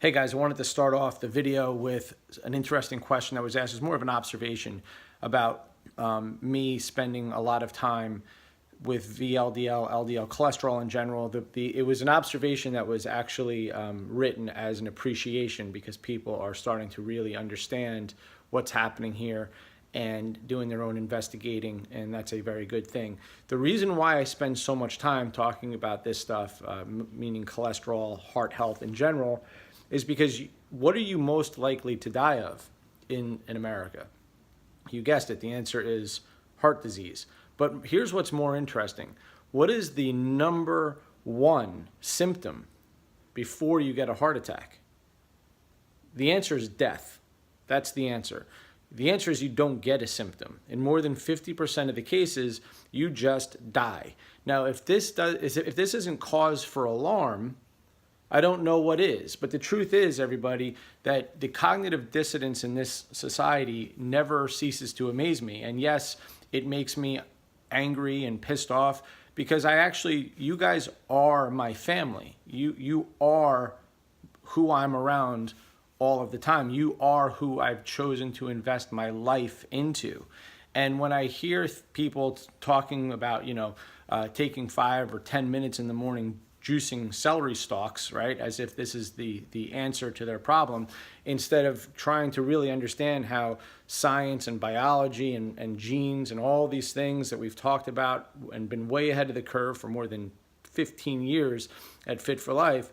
Hey guys, I wanted to start off the video with an interesting question that was asked. It's more of an observation about me spending a lot of time with VLDL, LDL cholesterol in general. It was an observation that was actually written as an appreciation because people are starting to really understand what's happening here and doing their own investigating, and that's a very good thing. The reason why I spend so much time talking about this stuff, meaning cholesterol, heart health in general, is because what are you most likely to die of in America? You guessed it, the answer is heart disease. But here's what's more interesting. What is the number one symptom before you get a heart attack? The answer is death. That's the answer. The answer is you don't get a symptom. In more than 50% of the cases, you just die. Now, if this isn't cause for alarm, I don't know what is. But the truth is, everybody, that the cognitive dissidence in this society never ceases to amaze me. And yes, it makes me angry and pissed off because you guys are my family. You are who I'm around all of the time. You are who I've chosen to invest my life into. And when I hear people talking about, taking 5 or 10 minutes in the morning juicing celery stalks, right, as if this is the answer to their problem, instead of trying to really understand how science and biology and genes and all these things that we've talked about and been way ahead of the curve for more than 15 years at Fit for Life,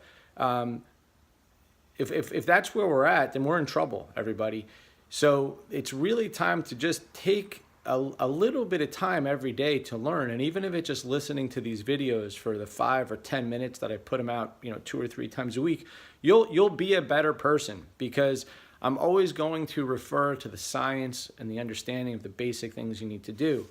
if that's where we're at, then we're in trouble, everybody. So it's really time to just take a little bit of time every day to learn. And even if it's just listening to these videos for the 5 or 10 minutes that I put them out, 2 or 3 times a week, you'll be a better person, because I'm always going to refer to the science and the understanding of the basic things you need to do.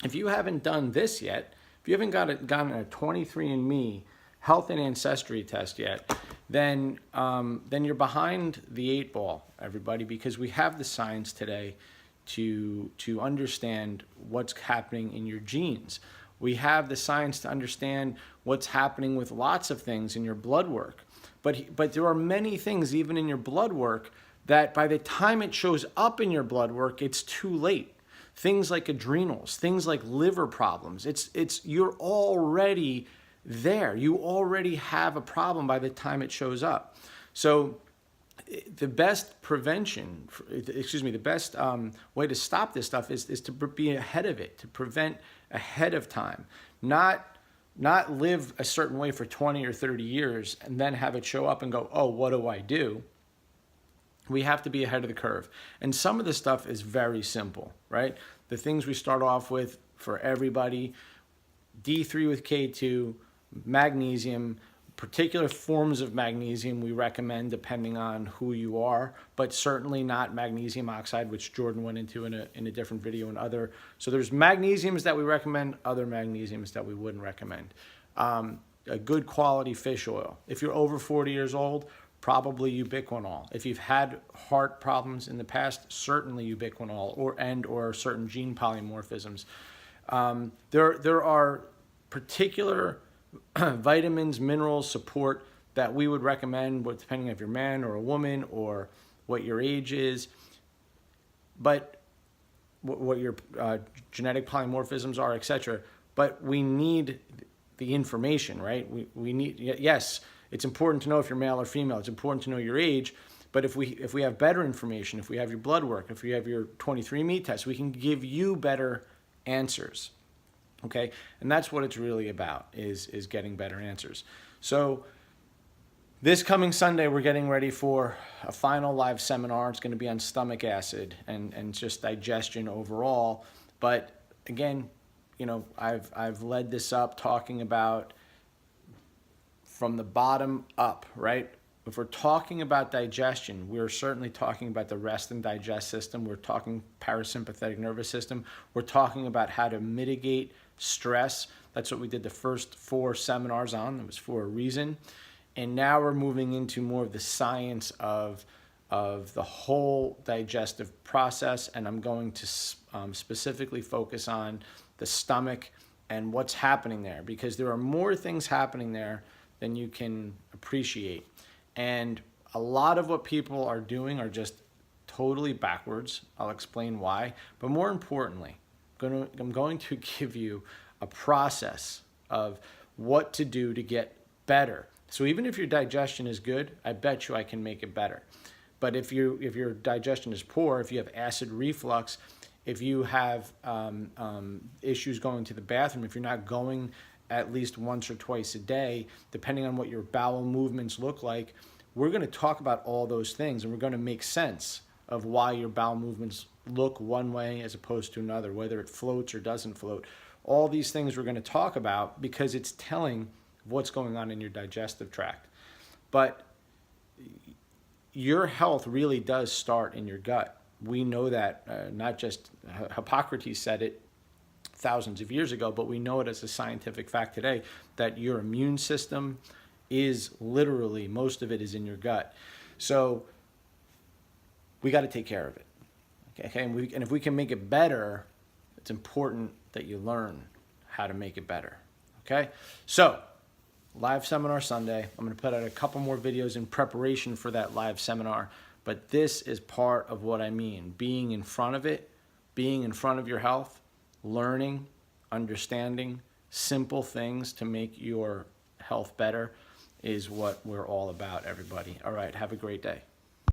If you haven't done this yet, if you haven't gotten a 23andMe health and ancestry test yet, then you're behind the 8 ball, everybody, because we have the science today to understand what's happening in your genes. We have the science to understand what's happening with lots of things in your blood work. But there are many things even in your blood work that by the time it shows up in your blood work, it's too late. Things like adrenals, things like liver problems. You're already there. You already have a problem by the time it shows up. So the best prevention, the best way to stop this stuff is to be ahead of it, to prevent ahead of time, not live a certain way for 20 or 30 years and then have it show up and go, oh, what do I do? We have to be ahead of the curve. And some of the stuff is very simple, right? The things we start off with for everybody: D3 with K2, magnesium, particular forms of magnesium we recommend depending on who you are, but certainly not magnesium oxide, which Jordan went into in a different video, and other. So there's magnesiums that we recommend, other magnesiums that we wouldn't recommend. A good quality fish oil. If you're over 40 years old, probably ubiquinol. If you've had heart problems in the past, certainly ubiquinol or certain gene polymorphisms. There are particular vitamins, minerals, support that we would recommend, depending if you're a man or a woman or what your age is, but what your genetic polymorphisms are, etc. But we need the information, right? We need, yes, it's important to know if you're male or female. It's important to know your age. But if we have better information, if we have your blood work, if we have your 23andMe test, we can give you better answers. Okay, and that's what it's really about, is getting better answers. So this coming Sunday, we're getting ready for a final live seminar. It's going to be on stomach acid and just digestion overall. But again, I've led this up talking about from the bottom up, right? If we're talking about digestion, we're certainly talking about the rest and digest system. We're talking parasympathetic nervous system. We're talking about how to mitigate stress. That's what we did the first 4 seminars on. It was for a reason. And now we're moving into more of the science of the whole digestive process. And I'm going to specifically focus on the stomach and what's happening there, because there are more things happening there than you can appreciate. And a lot of what people are doing are just totally backwards. I'll explain why. But more importantly, I'm going to give you a process of what to do to get better. So even if your digestion is good, I bet you I can make it better. But if your digestion is poor, if you have acid reflux, if you have issues going to the bathroom, if you're not going at least once or twice a day, depending on what your bowel movements look like, we're going to talk about all those things, and we're going to make sense of why your bowel movements look one way as opposed to another, whether it floats or doesn't float. All these things we're going to talk about because it's telling what's going on in your digestive tract. But your health really does start in your gut. We know that, not just Hippocrates said it thousands of years ago, but we know it as a scientific fact today, that your immune system is literally, most of it is in your gut. So we got to take care of it. Okay, and if we can make it better, it's important that you learn how to make it better. Okay, so live seminar Sunday. I'm going to put out a couple more videos in preparation for that live seminar, but this is part of what I mean. Being in front of it, being in front of your health, learning, understanding simple things to make your health better is what we're all about, everybody. All right, have a great day.